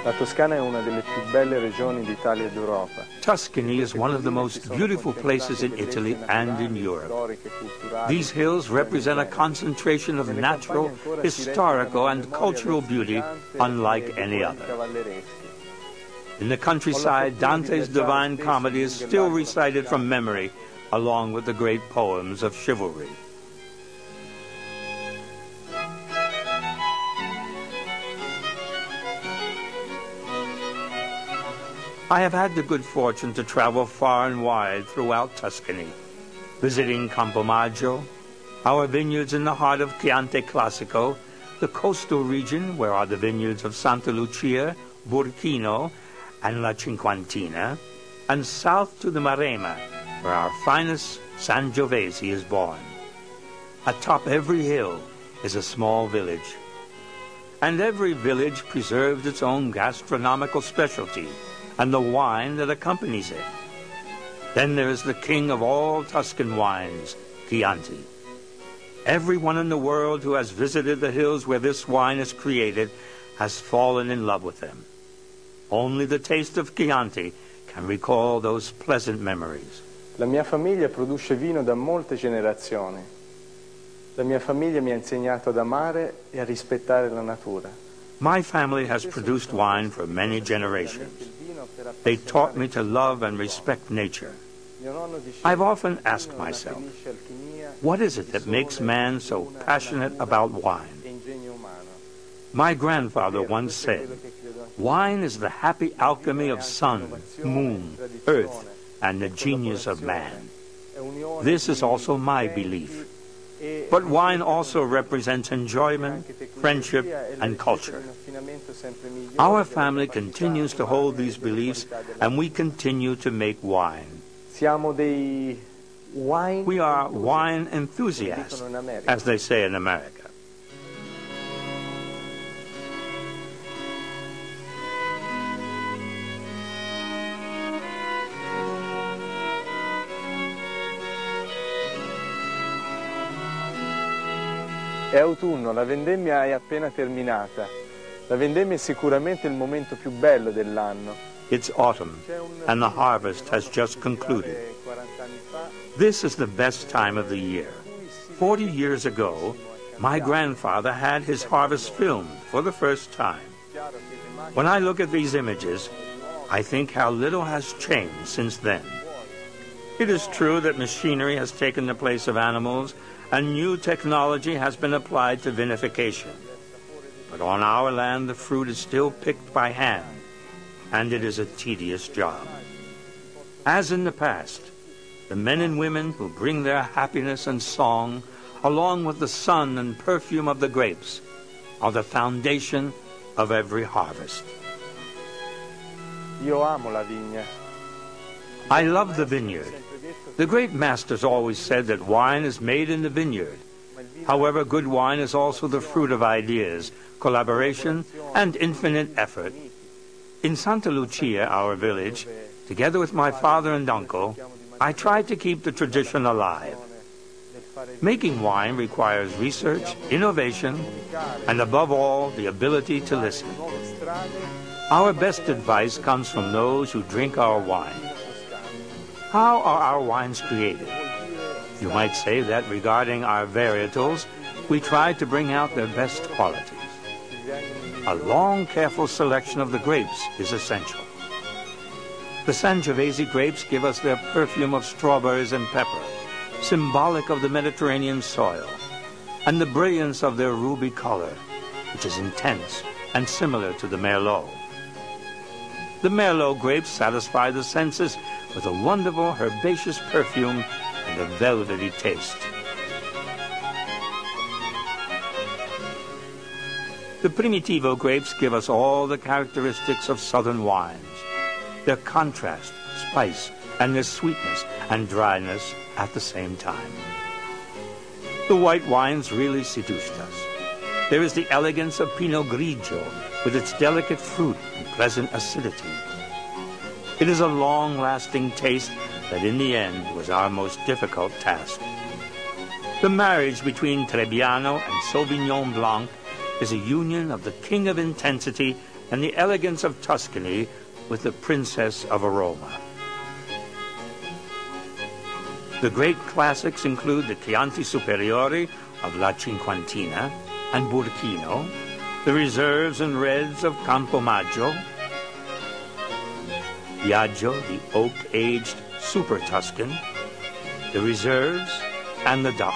La Toscana è una delle più belle regioni d'Italia ed Europa. Tuscany is one of the most beautiful places in Italy and in Europe. These hills represent a concentration of natural, historical, and cultural beauty unlike any other. In the countryside, Dante's Divine Comedy is still recited from memory, along with the great poems of chivalry. I have had the good fortune to travel far and wide throughout Tuscany, visiting Campomaggio, our vineyards in the heart of Chianti Classico, the coastal region where are the vineyards of Santa Lucia, Burchino, and La Cinquantina, and south to the Maremma, where our finest Sangiovese is born. Atop every hill is a small village, and every village preserves its own gastronomical specialty and the wine that accompanies it. Then there is the king of all Tuscan wines, Chianti. Everyone in the world who has visited the hills where this wine is created has fallen in love with them. Only the taste of Chianti can recall those pleasant memories. La mia famiglia produce vino da molte generazioni. La mia famiglia mi ha insegnato ad amare e a rispettare la natura. My family has produced wine for many generations. They taught me to love and respect nature. I've often asked myself, what is it that makes man so passionate about wine? My grandfather once said, wine is the happy alchemy of sun, moon, earth, and the genius of man. This is also my belief. But wine also represents enjoyment, friendship, and culture. Our family continues to hold these beliefs, and we continue to make wine. We are wine enthusiasts, as they say in America. È autunno, la vendemmia è appena terminata. La vendemmia è sicuramente il momento più bello dell'anno. It's autumn, and the harvest has just concluded. This is the best time of the year. 40 years ago, my grandfather had his harvest filmed for the first time. When I look at these images, I think how little has changed since then. It is true that machinery has taken the place of animals, and new technology has been applied to vinification. But on our land, the fruit is still picked by hand, and it is a tedious job. As in the past, the men and women who bring their happiness and song, along with the sun and perfume of the grapes, are the foundation of every harvest. Io amo la vigna. I love the vineyard. The great masters always said that wine is made in the vineyard. However, good wine is also the fruit of ideas, collaboration, and infinite effort. In Santa Lucia, our village, together with my father and uncle, I tried to keep the tradition alive. Making wine requires research, innovation, and above all, the ability to listen. Our best advice comes from those who drink our wine. How are our wines created? You might say that regarding our varietals, we try to bring out their best qualities. A long, careful selection of the grapes is essential. The Sangiovese grapes give us their perfume of strawberries and pepper, symbolic of the Mediterranean soil, and the brilliance of their ruby color, which is intense and similar to the Merlot. The Merlot grapes satisfy the senses with a wonderful herbaceous perfume and a velvety taste. The Primitivo grapes give us all the characteristics of southern wines. Their contrast, spice, and their sweetness and dryness at the same time. The white wines really seduced us. There is the elegance of Pinot Grigio with its delicate fruit and pleasant acidity. It is a long-lasting taste that in the end was our most difficult task. The marriage between Trebbiano and Sauvignon Blanc is a union of the king of intensity and the elegance of Tuscany with the Princess of Aroma. The great classics include the Chianti Superiori of La Cinquantina and Burchino, the reserves and reds of Campomaggio, Biagio, the oak-aged Super Tuscan, the reserves, and the Doc.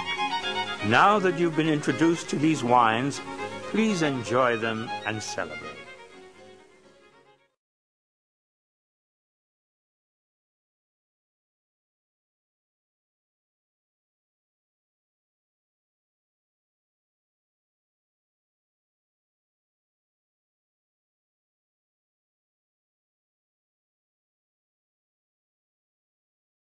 Now that you've been introduced to these wines, please enjoy them and celebrate.